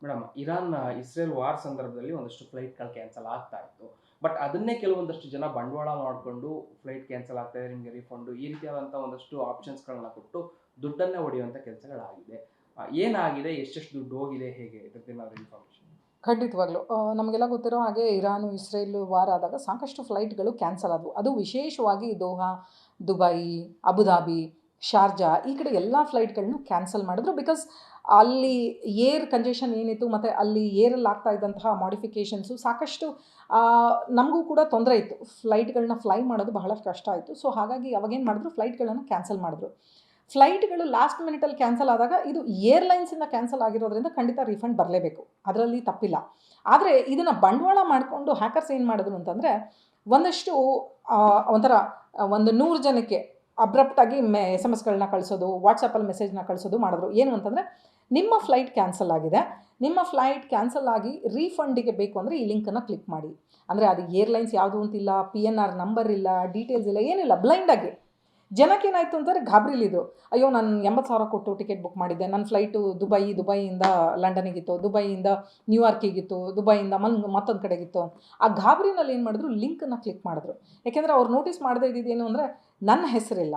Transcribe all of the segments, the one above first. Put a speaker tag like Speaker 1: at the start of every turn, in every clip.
Speaker 1: Madam, Iran Israel war ಸಂದರ್ಭದಲ್ಲಿ ಒಂದಷ್ಟು ಫ್ಲೈಟ್ಗಳು cancel ಆಗ್ತಾ ಇತ್ತು. ಬಟ್ ಅದನ್ನೇ ಕೆಲವೊಂದಷ್ಟು ಜನ ಬಂಡವಾಳ ಮಾಡಿಕೊಂಡು ಫ್ಲೈಟ್ ಕ್ಯಾನ್ಸಲ್ ಆಗ್ತಾ ಇದೆ, ನಿಮಗೆ ರಿಫಂಡು ಈ ರೀತಿಯಾದಂಥ ಒಂದಷ್ಟು ಆಪ್ಷನ್ಸ್ಗಳನ್ನ ಕೊಟ್ಟು ದುಡ್ಡನ್ನೇ ಹೊಡೆಯುವಂಥ ಕೆಲಸಗಳಾಗಿದೆ. ಏನಾಗಿದೆ, ಎಷ್ಟೆಷ್ಟು ದುಡ್ಡು ಹೋಗಿದೆ, ಹೇಗೆ ಇದ್ರದ್ದೇನಾದ್ರು ಇನ್ಫಾರ್ಮೇಷನ್?
Speaker 2: ಖಂಡಿತವಾಗ್ಲೂ. ನಮಗೆಲ್ಲ ಗೊತ್ತಿರೋ ಹಾಗೆ ಇರಾನು, ಇಸ್ರೇಲು ವಾರ್ ಆದಾಗ ಸಾಕಷ್ಟು ಫ್ಲೈಟ್ಗಳು ಕ್ಯಾನ್ಸಲ್ ಆದವು. ಅದು ವಿಶೇಷವಾಗಿ ದೋಹಾ, ದುಬೈ, ಅಬುಧಾಬಿ, ಶಾರ್ಜಾ ಈ ಕಡೆ ಎಲ್ಲ ಫ್ಲೈಟ್‌ಗಳನ್ನು ಕ್ಯಾನ್ಸಲ್ ಮಾಡಿದ್ರು. ಬಿಕಾಸ್ ಅಲ್ಲಿ ಏರ್ ಕಂಜೆಷನ್ ಏನಿತ್ತು ಮತ್ತು ಅಲ್ಲಿ ಏರಲ್ಲಿ ಆಗ್ತಾ ಇದ್ದಂತಹ ಮಾಡಿಫಿಕೇಷನ್ಸು ಸಾಕಷ್ಟು ನಮಗೂ ಕೂಡ ತೊಂದರೆ ಇತ್ತು. ಫ್ಲೈಟ್‌ಗಳನ್ನ ಫ್ಲೈ ಮಾಡೋದು ಬಹಳ ಕಷ್ಟ ಆಯಿತು. ಸೊ ಹಾಗಾಗಿ ಅವಾಗೇನು ಮಾಡಿದ್ರು, ಫ್ಲೈಟ್‌ಗಳನ್ನು ಕ್ಯಾನ್ಸಲ್ ಮಾಡಿದ್ರು. ಫ್ಲೈಟ್‌ಗಳು ಲಾಸ್ಟ್ ಮಿನಿಟಲ್ಲಿ ಕ್ಯಾನ್ಸಲ್ ಆದಾಗ ಇದು ಏರ್‌ಲೈನ್ಸಿಂದ ಕ್ಯಾನ್ಸಲ್ ಆಗಿರೋದ್ರಿಂದ ಖಂಡಿತ ರೀಫಂಡ್ ಬರಲೇಬೇಕು. ಅದರಲ್ಲಿ ತಪ್ಪಿಲ್ಲ. ಆದರೆ ಇದನ್ನು ಬಂಡವಾಳ ಮಾಡಿಕೊಂಡು ಹ್ಯಾಕರ್ಸ್ ಏನು ಮಾಡಿದ್ರು ಅಂತಂದರೆ, ಒಂದಷ್ಟು ಒಂಥರ ಒಂದು 100 ಜನಕ್ಕೆ ಅಬ್ರಪ್ಟಾಗಿ SMS ಗಳನ್ನ ಕಳಿಸೋದು, ವಾಟ್ಸಪ್ಪಲ್ಲಿ ಮೆಸೇಜ್ನ ಕಳಿಸೋದು ಮಾಡಿದ್ರು. ಏನು ಅಂತಂದರೆ, ನಿಮ್ಮ ಫ್ಲೈಟ್ ಕ್ಯಾನ್ಸಲ್ ಆಗಿದೆ, ನಿಮ್ಮ ಫ್ಲೈಟ್ ಕ್ಯಾನ್ಸಲ್ ಆಗಿ ರೀಫಂಡಿಗೆ ಬೇಕು ಅಂದರೆ ಈ ಲಿಂಕನ್ನು ಕ್ಲಿಕ್ ಮಾಡಿ. ಅಂದರೆ ಅದು ಏರ್‌ಲೈನ್ಸ್ ಯಾವುದು ಅಂತಿಲ್ಲ, PNR ನಂಬರ್ ಇಲ್ಲ, ಡೀಟೇಲ್ಸ್ ಇಲ್ಲ, ಏನಿಲ್ಲ, ಬ್ಲೈಂಡಾಗಿ. ಜನಕ್ಕೇನಾಯಿತು ಅಂತಂದರೆ ಗಾಬರಿಲಿದ್ರು. ಅಯ್ಯೋ, ನಾನು 80,000 ಕೊಟ್ಟು ಟಿಕೆಟ್ ಬುಕ್ ಮಾಡಿದ್ದೆ, ನನ್ನ ಫ್ಲೈಟು ದುಬೈಯಿಂದ ಲಂಡನಿಗಿತ್ತು, ದುಬೈಯಿಂದ ನ್ಯೂಯಾರ್ಕಿಗಿತ್ತು, ದುಬೈಯಿಂದ ಮತ್ತೊಂದು ಕಡೆಗಿತ್ತು. ಆ ಗಾಬರಿನಲ್ಲಿ ಏನು ಮಾಡಿದ್ರು, ಲಿಂಕನ್ನು ಕ್ಲಿಕ್ ಮಾಡಿದ್ರು. ಯಾಕೆಂದರೆ ಅವ್ರು ನೋಟಿಸ್ ಮಾಡದೇ ಇದ್ದಿದ್ದೇನು ಅಂದರೆ, ನನ್ನ ಹೆಸರಿಲ್ಲ,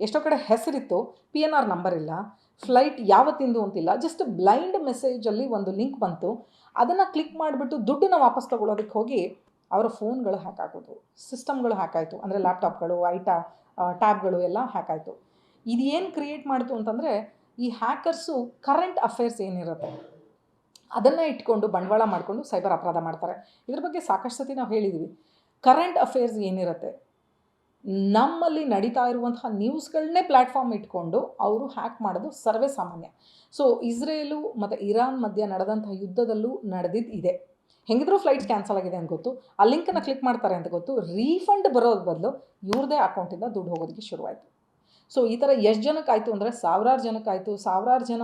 Speaker 2: ಎಷ್ಟೋ ಕಡೆ ಹೆಸರಿತ್ತು, PNR ನಂಬರ್ ಇಲ್ಲ, ಫ್ಲೈಟ್ ಯಾವತ್ತಿಂದು ಅಂತಿಲ್ಲ, ಜಸ್ಟ್ ಬ್ಲೈಂಡ್ ಮೆಸೇಜಲ್ಲಿ ಒಂದು ಲಿಂಕ್ ಬಂತು. ಅದನ್ನು ಕ್ಲಿಕ್ ಮಾಡಿಬಿಟ್ಟು ದುಡ್ಡನ್ನು ವಾಪಸ್ ತೊಗೊಳೋದಕ್ಕೆ ಹೋಗಿ ಅವರ ಫೋನ್ಗಳು ಹ್ಯಾಕ್ ಆಗೋದು, ಸಿಸ್ಟಮ್ಗಳು ಹ್ಯಾಕ್ ಆಯಿತು. ಅಂದರೆ ಲ್ಯಾಪ್ಟಾಪ್ಗಳು, ಟ್ಯಾಬ್ಗಳು ಎಲ್ಲ ಹ್ಯಾಕ್ ಆಯಿತು. ಇದು ಏನು ಕ್ರಿಯೇಟ್ ಮಾಡಿತು ಅಂತಂದರೆ, ಈ ಹ್ಯಾಕರ್ಸು ಕರೆಂಟ್ ಅಫೇರ್ಸ್ ಏನಿರುತ್ತೆ ಅದನ್ನು ಇಟ್ಕೊಂಡು ಬಂಡವಾಳ ಮಾಡಿಕೊಂಡು ಸೈಬರ್ ಅಪರಾಧ ಮಾಡ್ತಾರೆ. ಇದ್ರ ಬಗ್ಗೆ ಸಾಕಷ್ಟು ಸತಿ ನಾವು ಹೇಳಿದ್ದೀವಿ. ಕರೆಂಟ್ ಅಫೇರ್ಸ್ ಏನಿರುತ್ತೆ, ನಮ್ಮಲ್ಲಿ ನಡೀತಾ ಇರುವಂತಹ ನ್ಯೂಸ್ಗಳನ್ನೇ ಪ್ಲ್ಯಾಟ್ಫಾರ್ಮ್ ಇಟ್ಕೊಂಡು ಅವರು ಹ್ಯಾಕ್ ಮಾಡೋದು ಸರ್ವೇ ಸಾಮಾನ್ಯ. ಸೊ ಇಸ್ರೇಲು ಮತ್ತು ಇರಾನ್ ಮಧ್ಯೆ ನಡೆದಂಥ ಯುದ್ಧದಲ್ಲೂ ನಡೆದಿದ್ದು ಇದೆ. ಹೆಂಗಿದ್ರೂ ಫ್ಲೈಟ್ಸ್ ಕ್ಯಾನ್ಸಲ್ ಆಗಿದೆ ಅಂತ ಗೊತ್ತು, ಆ ಲಿಂಕನ್ನು ಕ್ಲಿಕ್ ಮಾಡ್ತಾರೆ ಅಂತ ಗೊತ್ತು, ರೀಫಂಡ್ ಬರೋದು ಬದಲು ಇವ್ರದೇ ಅಕೌಂಟಿಂದ ದುಡ್ಡು ಹೋಗೋದಕ್ಕೆ ಶುರುವಾಯಿತು. ಸೊ ಈ ಥರ ಎಷ್ಟು ಜನಕ್ಕಾಯಿತು ಅಂದರೆ, ಸಾವಿರಾರು ಜನಕ್ಕಾಯಿತು. ಸಾವಿರಾರು ಜನ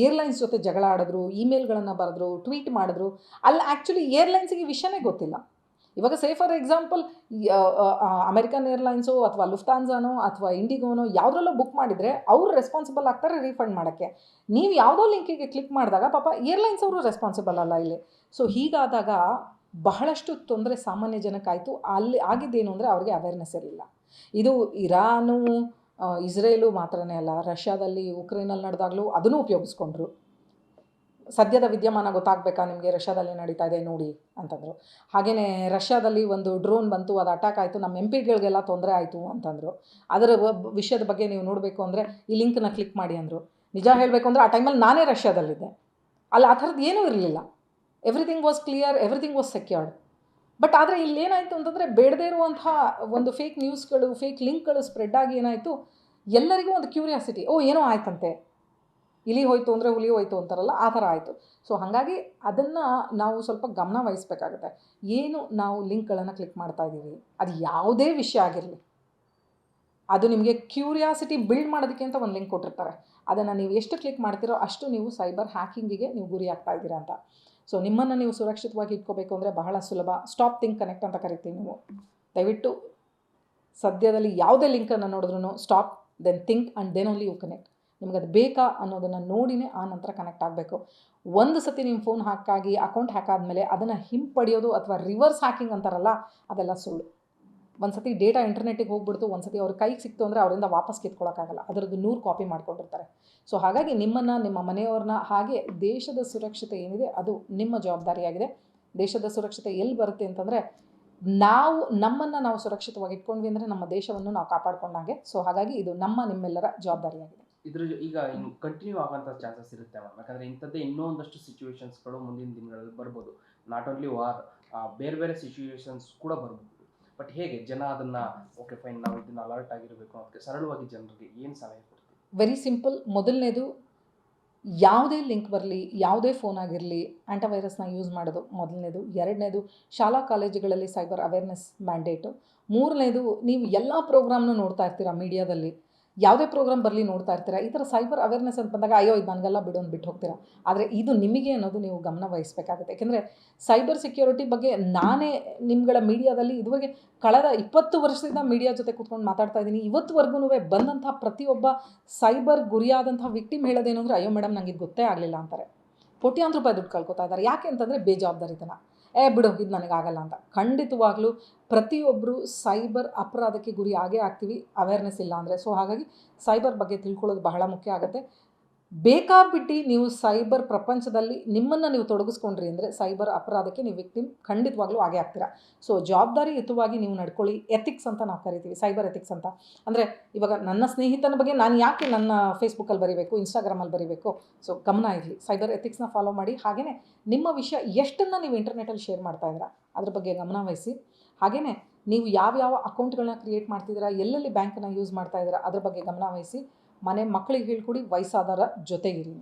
Speaker 2: ಏರ್ಲೈನ್ಸ್ ಜೊತೆ ಜಗಳ ಆಡಿದ್ರು, ಇಮೇಲ್ಗಳನ್ನು ಬರೆದ್ರು, ಟ್ವೀಟ್ ಮಾಡಿದ್ರು. ಅಲ್ಲಿ ಆ್ಯಕ್ಚುಲಿ ಏರ್ಲೈನ್ಸಿಗೆ ವಿಷಯನೇ ಗೊತ್ತಿಲ್ಲ. ಇವಾಗ say for example, American airlines ಅಥವಾ ಲುಫ್ತಾನ್ಸಾನೋ ಅಥವಾ ಇಂಡಿಗೋನೋ ಯಾವುದ್ರಲ್ಲೋ ಬುಕ್ ಮಾಡಿದರೆ ಅವರು ರೆಸ್ಪಾನ್ಸಿಬಲ್ ಆಗ್ತಾರೆ ರೀಫಂಡ್ ಮಾಡೋಕ್ಕೆ. ನೀವು ಯಾವುದೋ ಲಿಂಕಿಗೆ ಕ್ಲಿಕ್ ಮಾಡಿದಾಗ ಪಾಪ ಏರ್ಲೈನ್ಸ್ ಅವರು ರೆಸ್ಪಾನ್ಸಿಬಲ್ ಅಲ್ಲ ಇಲ್ಲಿ. ಸೊ ಹೀಗಾದಾಗ ಬಹಳಷ್ಟು ತೊಂದರೆ ಸಾಮಾನ್ಯ ಜನಕ್ಕಾಯಿತು. ಅಲ್ಲಿ ಆಗಿದ್ದೇನು ಅಂದರೆ, ಅವ್ರಿಗೆ ಅವೇರ್ನೆಸ್ ಇರಲಿಲ್ಲ. ಇದು ಇರಾನು, ಇಸ್ರೇಲು ಮಾತ್ರನೇ ಅಲ್ಲ, ರಷ್ಯಾದಲ್ಲಿ ಉಕ್ರೇನಲ್ಲಿ ನಡೆದಾಗಲೂ ಅದನ್ನು ಉಪಯೋಗಿಸ್ಕೊಂಡ್ರು. ಸದ್ಯದ ವಿದ್ಯಮಾನ ಗೊತ್ತಾಗಬೇಕಾ ನಿಮಗೆ, ರಷ್ಯಾದಲ್ಲಿ ನಡೀತಾ ಇದೆ ನೋಡಿ ಅಂತಂದರು. ಹಾಗೆಯೇ ರಷ್ಯಾದಲ್ಲಿ ಒಂದು ಡ್ರೋನ್ ಬಂತು, ಅದು ಅಟ್ಯಾಕ್ ಆಯಿತು, ನಮ್ಮ MP ಗಳಿಗೆಲ್ಲ ತೊಂದರೆ ಆಯಿತು ಅಂತಂದರು. ಅದರ ವಿಷಯದ ಬಗ್ಗೆ ನೀವು ನೋಡಬೇಕು ಅಂದರೆ ಈ ಲಿಂಕನ್ನು ಕ್ಲಿಕ್ ಮಾಡಿ ಅಂದರು. ನಿಜ ಹೇಳಬೇಕು ಅಂದರೆ ಆ ಟೈಮಲ್ಲಿ ನಾನೇ ರಷ್ಯಾದಲ್ಲಿದ್ದೆ. ಅಲ್ಲಿ ಆ ಥರದ್ದು ಏನೂ ಇರಲಿಲ್ಲ. Everything was clear, everything was secured. But ಆದರೆ ಇಲ್ಲೇನಾಯಿತು ಅಂತಂದರೆ, ಬೇಡದೇ ಇರುವಂಥ ಒಂದು ಫೇಕ್ ನ್ಯೂಸ್ಗಳು, ಫೇಕ್ ಲಿಂಕ್ಗಳು ಸ್ಪ್ರೆಡ್ ಆಗಿ ಏನಾಯಿತು, ಎಲ್ಲರಿಗೂ ಒಂದು ಕ್ಯೂರಿಯಾಸಿಟಿ, ಏನೋ ಆಯ್ತಂತೆ, ಇಲಿ ಹೋಯಿತು ಅಂದರೆ ಹುಲಿ ಹೋಯಿತು ಅಂತಾರಲ್ಲ, ಆ ಥರ ಆಯಿತು. ಸೊ ಹಾಗಾಗಿ ಅದನ್ನು ನಾವು ಸ್ವಲ್ಪ ಗಮನ ವಹಿಸಬೇಕಾಗುತ್ತೆ. ಏನು ನಾವು ಲಿಂಕ್ಗಳನ್ನು ಕ್ಲಿಕ್ ಮಾಡ್ತಾ ಇದ್ದೀವಿ, ಅದು ಯಾವುದೇ ವಿಷಯ ಆಗಿರಲಿ, ಅದು ನಿಮಗೆ ಕ್ಯೂರಿಯಾಸಿಟಿ ಬಿಲ್ಡ್ ಮಾಡೋದಕ್ಕೆ ಅಂತ ಒಂದು ಲಿಂಕ್ ಕೊಟ್ಟಿರ್ತಾರೆ. ಅದನ್ನು ನೀವು ಎಷ್ಟು ಕ್ಲಿಕ್ ಮಾಡ್ತೀರೋ ಅಷ್ಟು ನೀವು ಸೈಬರ್ ಹ್ಯಾಕಿಂಗಿಗೆ ನೀವು ಗುರಿ ಆಗ್ತಾ ಇದ್ದೀರಾ ಅಂತ. ಸೊ ನಿಮ್ಮನ್ನು ನೀವು ಸುರಕ್ಷಿತವಾಗಿ ಇಟ್ಕೋಬೇಕು ಅಂದರೆ ಬಹಳ ಸುಲಭ. ಸ್ಟಾಪ್ ಥಿಂಕ್ ಕನೆಕ್ಟ್ ಅಂತ ಕರಿತೀವಿ ನೀವು. ದಯವಿಟ್ಟು ಸದ್ಯದಲ್ಲಿ ಯಾವುದೇ ಲಿಂಕನ್ನು ನೋಡಿದ್ರೂ stop, then think and then only you connect. ನಿಮ್ಗೆ ಅದು ಬೇಕಾ ಅನ್ನೋದನ್ನು ನೋಡಿನೇ ಆ ನಂತರ ಕನೆಕ್ಟ್ ಆಗಬೇಕು. ಒಂದು ಸತಿ ನಿಮ್ಮ ಫೋನ್ ಹ್ಯಾಕಾಗಿ ಅಕೌಂಟ್ ಹ್ಯಾಕ್ ಆದಮೇಲೆ ಅದನ್ನು ಹಿಂಪಡೆಯೋದು ಅಥವಾ ರಿವರ್ಸ್ ಹ್ಯಾಕಿಂಗ್ ಅಂತಾರಲ್ಲ, ಅದೆಲ್ಲ ಸುಳ್ಳು. ಒಂದು ಸತಿ ಡೇಟಾ ಇಂಟರ್ನೆಟ್ಟಿಗೆ ಹೋಗ್ಬಿಡ್ತು, ಒಂದು ಸತಿ ಅವ್ರ ಕೈಗೆ ಸಿಕ್ತು ಅಂದರೆ ಅವರಿಂದ ವಾಪಸ್ ಕಿತ್ಕೊಳ್ಳೋಕ್ಕಾಗಲ್ಲ. ಅದರದ್ದು 100 ಕಾಪಿ ಮಾಡ್ಕೊಂಡಿರ್ತಾರೆ. ಸೊ ಹಾಗಾಗಿ ನಿಮ್ಮನ್ನು, ನಿಮ್ಮ ಮನೆಯವ್ರನ್ನ, ಹಾಗೆ ದೇಶದ ಸುರಕ್ಷತೆ ಏನಿದೆ ಅದು ನಿಮ್ಮ ಜವಾಬ್ದಾರಿಯಾಗಿದೆ. ದೇಶದ ಸುರಕ್ಷತೆ ಎಲ್ಲಿ ಬರುತ್ತೆ ಅಂತಂದರೆ, ನಮ್ಮನ್ನು ನಾವು ಸುರಕ್ಷಿತವಾಗಿ ಇಟ್ಕೊಂಡ್ವಿ ಅಂದರೆ ನಮ್ಮ ದೇಶವನ್ನು ನಾವು ಕಾಪಾಡ್ಕೊಂಡಾಗೆ. ಸೊ ಹಾಗಾಗಿ ಇದು ನಿಮ್ಮೆಲ್ಲರ ಜವಾಬ್ದಾರಿಯಾಗಿದೆ.
Speaker 1: ಇದ್ರ ಈಗ ಇನ್ನು ಕಂಟಿನ್ಯೂ ಆಗೋಂಥ ಚಾನ್ಸಸ್ ಇರುತ್ತೆ ಮ್ಯಾಮ್. ಯಾಕಂದರೆ ಇಂಥದ್ದೇ ಇನ್ನೂ ಒಂದಷ್ಟು ಸಿಚುವೇಶನ್ಸ್ಗಳು ಮುಂದಿನ ದಿನಗಳಲ್ಲಿ ಬರ್ಬೋದು. ನಾಟ್ ಓನ್ಲಿ ವಾರ್, ಬೇರೆ ಬೇರೆ ಸಿಚುವೇಶನ್ಸ್ ಕೂಡ ಬರ್ಬೋದು. ಬಟ್ ಹೇಗೆ ಜನ ಅದನ್ನು, ಓಕೆ ಫೈನ್, ನಾವು ಇದನ್ನು ಅಲರ್ಟ್ ಆಗಿರಬೇಕು ಅದಕ್ಕೆ ಸರಳವಾಗಿ ಜನರಿಗೆ ಏನು ಸಲಹೆ ಕೊಡ್ತೀವಿ?
Speaker 2: Very simple. ಮೊದಲನೇದು, ಯಾವುದೇ ಲಿಂಕ್ ಬರಲಿ, ಯಾವುದೇ ಫೋನ್ ಆಗಿರಲಿ, ಆ್ಯಂಟಿವೈರಸ್ನ ಯೂಸ್ ಮಾಡೋದು ಮೊದಲನೇದು. ಎರಡನೇದು, ಶಾಲಾ ಕಾಲೇಜುಗಳಲ್ಲಿ ಸೈಬರ್ ಅವೇರ್ನೆಸ್ ಮ್ಯಾಂಡೇಟು. ಮೂರನೇದು, ನೀವು ಎಲ್ಲ ಪ್ರೋಗ್ರಾಮ್ನೂ ನೋಡ್ತಾ ಇರ್ತೀರ ಮೀಡಿಯಾದಲ್ಲಿ, ಯಾವುದೇ ಪ್ರೋಗ್ರಾಮ್ ಬರಲಿ ನೋಡ್ತಾ ಇರ್ತೀರ. ಈ ಥರ ಸೈಬರ್ ಅವೇರ್ನೆಸ್ ಅಂತ ಬಂದಾಗ ಅಯ್ಯೋ ಇದು ನನಗೆಲ್ಲ ಬಿಡು ಅಂದ್ಬಿಟ್ಟು ಹೋಗ್ತೀರಾ. ಆದರೆ ಇದು ನಿಮಗೆ ಅನ್ನೋದು ನೀವು ಗಮನ ವಹಿಸಬೇಕಾಗುತ್ತೆ. ಯಾಕೆಂದರೆ ಸೈಬರ್ ಸೆಕ್ಯೂರಿಟಿ ಬಗ್ಗೆ ನಾನೇ ನಿಮ್ಗಳ ಮೀಡಿಯಾದಲ್ಲಿ ಇದುವರೆಗೆ ಕಳೆದ 20 ವರ್ಷದಿಂದ ಮೀಡಿಯಾ ಜೊತೆ ಕೂತ್ಕೊಂಡು ಮಾತಾಡ್ತಾ ಇದ್ದೀನಿ. ಇವತ್ತುವರೆಗೂ ಬಂದಂಥ ಪ್ರತಿಯೊಬ್ಬ ಸೈಬರ್ ಗುರಿಯಾದಂಥ ವಿಕ್ಟಿಮ್ ಹೇಳೋದೇನು ಅಂದರೆ, ಅಯ್ಯೋ ಮೇಡಮ್ ನನಗೆ ಇದು ಗೊತ್ತೇ ಆಗಲಿಲ್ಲ ಅಂತಾರೆ. ಕೋಟ್ಯಾಂತರ ರೂಪಾಯಿ ದುಡ್ಡು ಕಳ್ಕೊತಾ ಇದ್ದಾರೆ. ಯಾಕೆ ಅಂತಂದರೆ ಬೇಜವಾಬ್ದಾರಿತನ. ಬಿಡು ಇದು ನನಗಾಗಲ್ಲ ಅಂತ. ಖಂಡಿತವಾಗ್ಲೂ ಪ್ರತಿಯೊಬ್ಬರು ಸೈಬರ್ ಅಪರಾಧಕ್ಕೆ ಗುರಿ ಆಗೇ ಆಗ್ತೀವಿ, ಅವೇರ್ನೆಸ್ ಇಲ್ಲ ಅಂದರೆ. ಸೊ ಹಾಗಾಗಿ ಸೈಬರ್ ಬಗ್ಗೆ ತಿಳ್ಕೊಳ್ಳೋದು ಬಹಳ ಮುಖ್ಯ ಆಗುತ್ತೆ. ಬೇಕಾಬಿಟ್ಟು ನೀವು ಸೈಬರ್ ಪ್ರಪಂಚದಲ್ಲಿ ನಿಮ್ಮನ್ನು ನೀವು ತೊಡಗಿಸ್ಕೊಂಡ್ರಿ ಅಂದರೆ ಸೈಬರ್ ಅಪರಾಧಕ್ಕೆ ನೀವು ವಿಕ್ಟಿಮ್ ಖಂಡಿತವಾಗ್ಲೂ ಆಗೇ ಆಗ್ತೀರಾ. ಸೊ ಜವಾಬ್ದಾರಿಯುತವಾಗಿ ನೀವು ನಡ್ಕೊಳ್ಳಿ. ಎಥಿಕ್ಸ್ ಅಂತ ನಾವು ಕರಿತೀವಿ, ಸೈಬರ್ ಎಥಿಕ್ಸ್ ಅಂತ. ಅಂದರೆ ಇವಾಗ ನನ್ನ ಸ್ನೇಹಿತನ ಬಗ್ಗೆ ನಾನು ಯಾಕೆ ನನ್ನ ಫೇಸ್ಬುಕ್ಕಲ್ಲಿ ಬರೀಬೇಕು, ಇನ್ಸ್ಟಾಗ್ರಾಮಲ್ಲಿ ಬರೀಬೇಕು? ಸೊ ಗಮನ ಇರಲಿ, ಸೈಬರ್ ಎಥಿಕ್ಸ್ನ ಫಾಲೋ ಮಾಡಿ. ಹಾಗೆಯೇ ನಿಮ್ಮ ವಿಷಯ ಎಷ್ಟನ್ನು ನೀವು ಇಂಟರ್ನೆಟಲ್ಲಿ ಶೇರ್ ಮಾಡ್ತಾ ಇದ್ದೀರಾ ಅದ್ರ ಬಗ್ಗೆ ಗಮನ ವಹಿಸಿ. ಹಾಗೆಯೇ ನೀವು ಯಾವ್ಯಾವ ಅಕೌಂಟ್ಗಳನ್ನ ಕ್ರಿಯೇಟ್ ಮಾಡ್ತಿದ್ದೀರಾ, ಎಲ್ಲೆಲ್ಲಿ ಬ್ಯಾಂಕನ್ನು ಯೂಸ್ ಮಾಡ್ತಾ ಇದ್ದೀರಾ ಅದ್ರ ಬಗ್ಗೆ ಗಮನ ವಹಿಸಿ. ಮನೆ ಮಕ್ಕಳಿಗೆ ಹೇಳ್ಕೊಡಿ, ವಯಸ್ಸಾದವರ ಜೊತೆಗಿರಿ.